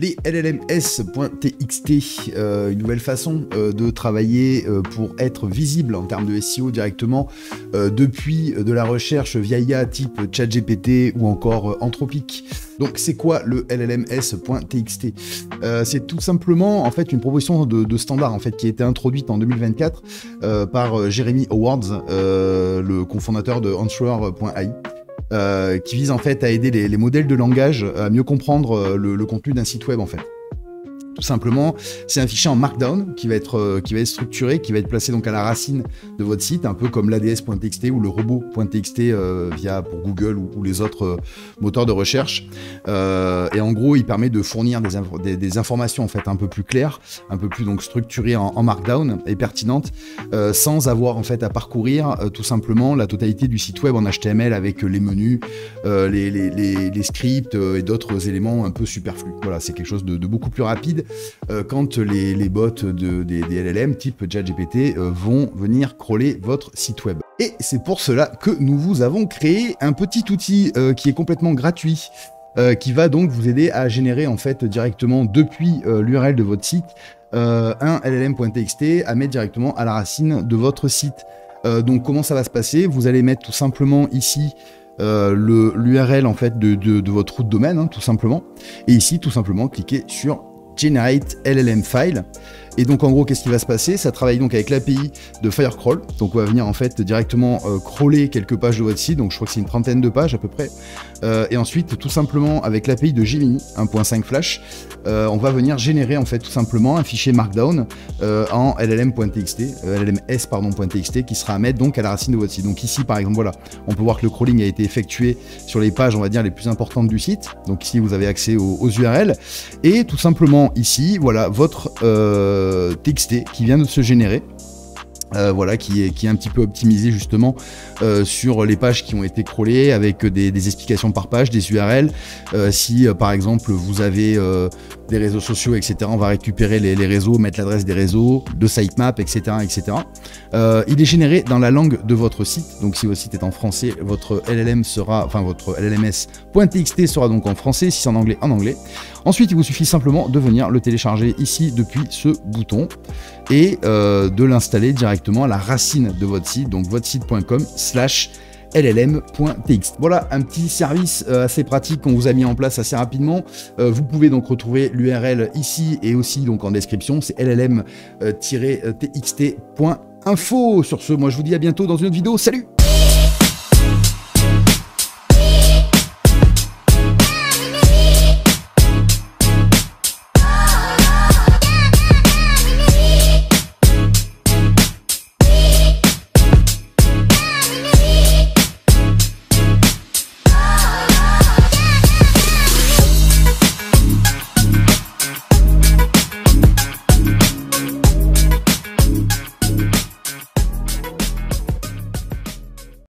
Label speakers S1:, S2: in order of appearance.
S1: Les LLMS.txt, une nouvelle façon de travailler pour être visible en termes de SEO directement depuis de la recherche via IA type ChatGPT ou encore Anthropic. Donc c'est quoi le LLMS.txt? C'est tout simplement en fait une proposition de standard en fait qui a été introduite en 2024 par Jeremy Howard, le cofondateur de Answer.ai. Qui vise en fait à aider les modèles de langage à mieux comprendre le contenu d'un site web en fait. Tout simplement, c'est un fichier en Markdown qui va être structuré, qui va être placé donc à la racine de votre site, un peu comme l'ADS.txt ou le robot.txt pour Google ou les autres moteurs de recherche. Et en gros, il permet de fournir des informations en fait un peu plus claires, un peu plus donc structurées en Markdown et pertinentes, sans avoir en fait à parcourir tout simplement la totalité du site web en HTML avec les menus, les scripts et d'autres éléments un peu superflus. Voilà, c'est quelque chose de beaucoup plus rapide. Quand les bots des LLM type ChatGPT vont venir crawler votre site web. Et c'est pour cela que nous vous avons créé un petit outil qui est complètement gratuit, qui va donc vous aider à générer en fait directement depuis l'URL de votre site un LLM.txt à mettre directement à la racine de votre site. Donc comment ça va se passer? Vous allez mettre tout simplement ici l'URL en fait de votre root de domaine, hein, tout simplement, et ici tout simplement cliquer sur Generate LLM File. Et donc en gros, qu'est-ce qui va se passer? Ça travaille donc avec l'API de Firecrawl. Donc on va venir en fait directement crawler quelques pages de votre site. Donc je crois que c'est une trentaine de pages à peu près. Et ensuite, tout simplement avec l'API de Gemini 1.5 Flash, on va venir générer en fait tout simplement un fichier Markdown en LLM.txt, LLMS.txt qui sera à mettre donc à la racine de votre site. Donc ici par exemple, voilà, on peut voir que le crawling a été effectué sur les pages, on va dire les plus importantes du site. Donc ici vous avez accès aux URL et tout simplement ici, voilà votre TXT qui vient de se générer. Voilà, qui est un petit peu optimisé justement sur les pages qui ont été crawlées avec des explications par page, des URL. Si par exemple vous avez des réseaux sociaux, etc., on va récupérer les réseaux, mettre l'adresse des réseaux, de sitemap, etc., etc. Il est généré dans la langue de votre site. Donc si votre site est en français, votre LLM sera, enfin votre LLMS.txt sera donc en français. Si c'est en anglais, en anglais. Ensuite, il vous suffit simplement de venir le télécharger ici depuis ce bouton et de l'installer directement à la racine de votre site, donc votre site.com/llm.txt. Voilà un petit service assez pratique qu'on vous a mis en place assez rapidement. Vous pouvez donc retrouver l'URL ici et aussi donc en description, c'est llm-txt.info. Sur ce, moi je vous dis à bientôt dans une autre vidéo. Salut!